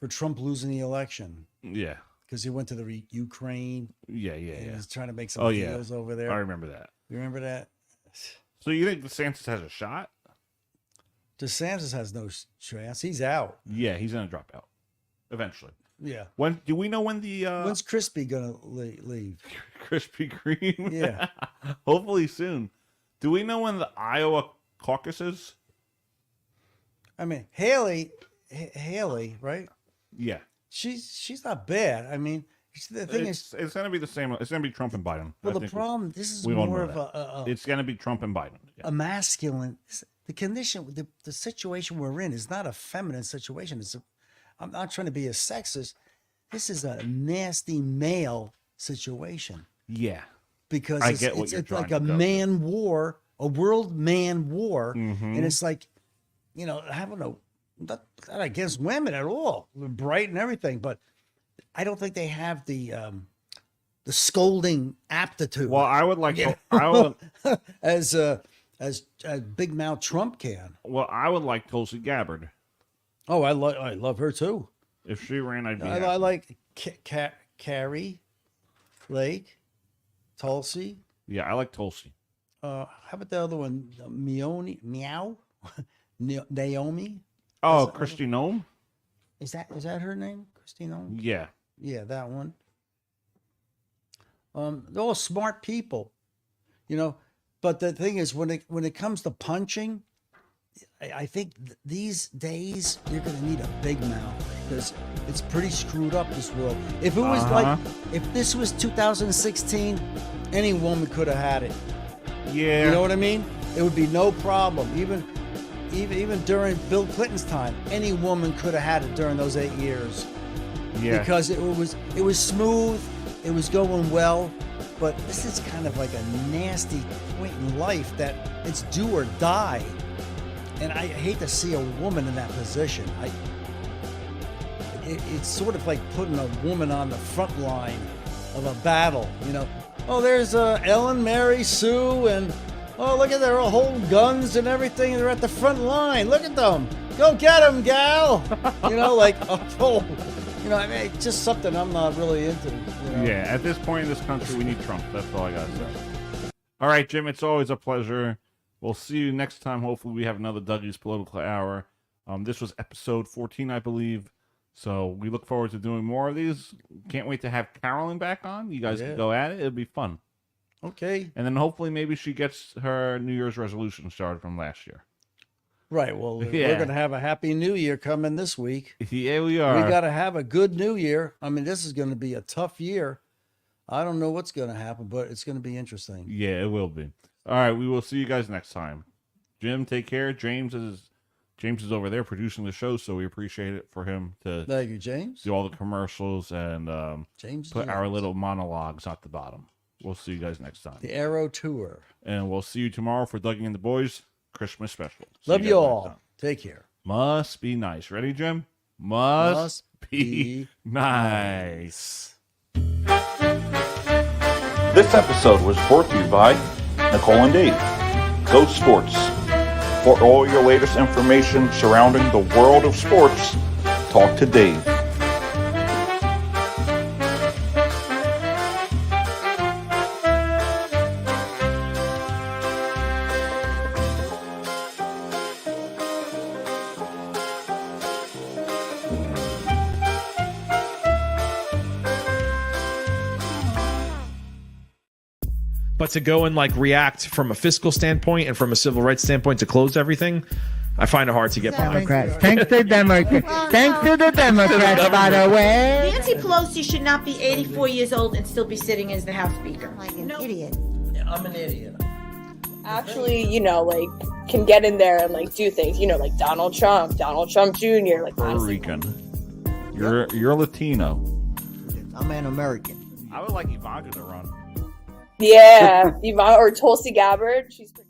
Trump losing the election. Yeah. Because he went to the Ukraine. Yeah. And he was trying to make some deals over there. I remember that. You remember that? So you think DeSantis has a shot? DeSantis has no chance. He's out. Yeah, he's going to drop out eventually. Yeah. When do we know when the when's Crispy gonna leave? Krispy Kreme? Yeah. Hopefully soon. Do we know when the Iowa caucus is? I mean, Haley, right? Yeah. She's not bad. I mean, the thing it's going to be the same. It's going to be Trump and Biden. Well, the problem, this is more of it's going to be Trump and Biden. Yeah. A masculine. The condition, the situation we're in is not a feminine situation. I'm not trying to be a sexist. This is a nasty male situation. Yeah. Because it's like a man war, a world man war. And it's like, you know, not against women at all. They're bright and everything, but I don't think they have the scolding aptitude. Well, I would like as Big Mouth Trump can. Well, I would like Tulsi Gabbard. Oh, I love her too. If she ran, I'd be happy. I like Carrie Lake, Tulsi. Yeah, I like Tulsi. How about the other one? Naomi. Oh, Kristi Noem. Is that her name? Kristi Noem? Yeah. Yeah, that one. They're all smart people, you know. But the thing is, when it comes to punching, I think these days you're going to need a big mouth because it's pretty screwed up, this world. If it was if this was 2016, any woman could have had it. Yeah. You know what I mean? It would be no problem. Even during Bill Clinton's time, any woman could have had it during those 8 years. Yeah. Because it was smooth, it was going well. But this is kind of like a nasty point in life that it's do or die. And I hate to see a woman in that position. It's sort of like putting a woman on the front line of a battle, you know. Oh, there's Ellen, Mary, Sue, and oh, look at their whole guns and everything. They're at the front line. Look at them. Go get them, gal. You know, like, oh, you know, I mean, it's just something I'm not really into. You know? Yeah, at this point in this country, we need Trump. That's all I got to say. All right, Jim, it's always a pleasure. We'll see you next time. Hopefully, we have another Dougie's Political Hour. This was episode 14, I believe. So we look forward to doing more of these. Can't wait to have Carolyn back on. You guys can go at it. It'll be fun. Okay. And then hopefully maybe she gets her New Year's resolution started from last year. Right. Well, we're going to have a happy New Year coming this week. Yeah, we are. We got to have a good New Year. I mean, this is going to be a tough year. I don't know what's going to happen, but it's going to be interesting. Yeah, it will be. All right, we will see you guys next time. Jim, take care. James is over there producing the show, so we appreciate it for him to Thank you, James. do all the commercials and put our little monologues at the bottom. We'll see you guys next time. The Arrow Tour. And we'll see you tomorrow for Dougie and the Boys Christmas special. Love you all. Take care. Must be nice. Ready, Jim? must be nice. This episode was brought to you by Nicole and Dave. Go Sports. For all your latest information surrounding the world of sports, talk to Dave. But to go and like react from a fiscal standpoint and from a civil rights standpoint to close everything, I find it hard to get behind. Democrats. Thanks to Democrats. Thanks to the Democrats, by the way. Nancy Pelosi should not be 84 years old and still be sitting as the House Speaker. Like an idiot. Yeah, I'm an idiot. Actually, you know, like can get in there and like do things, you know, like Donald Trump Jr. Like Puerto Rican. You're Latino. I'm an American. I would like Ivanka to run. Yeah, Yvonne or Tulsi Gabbard. She's pretty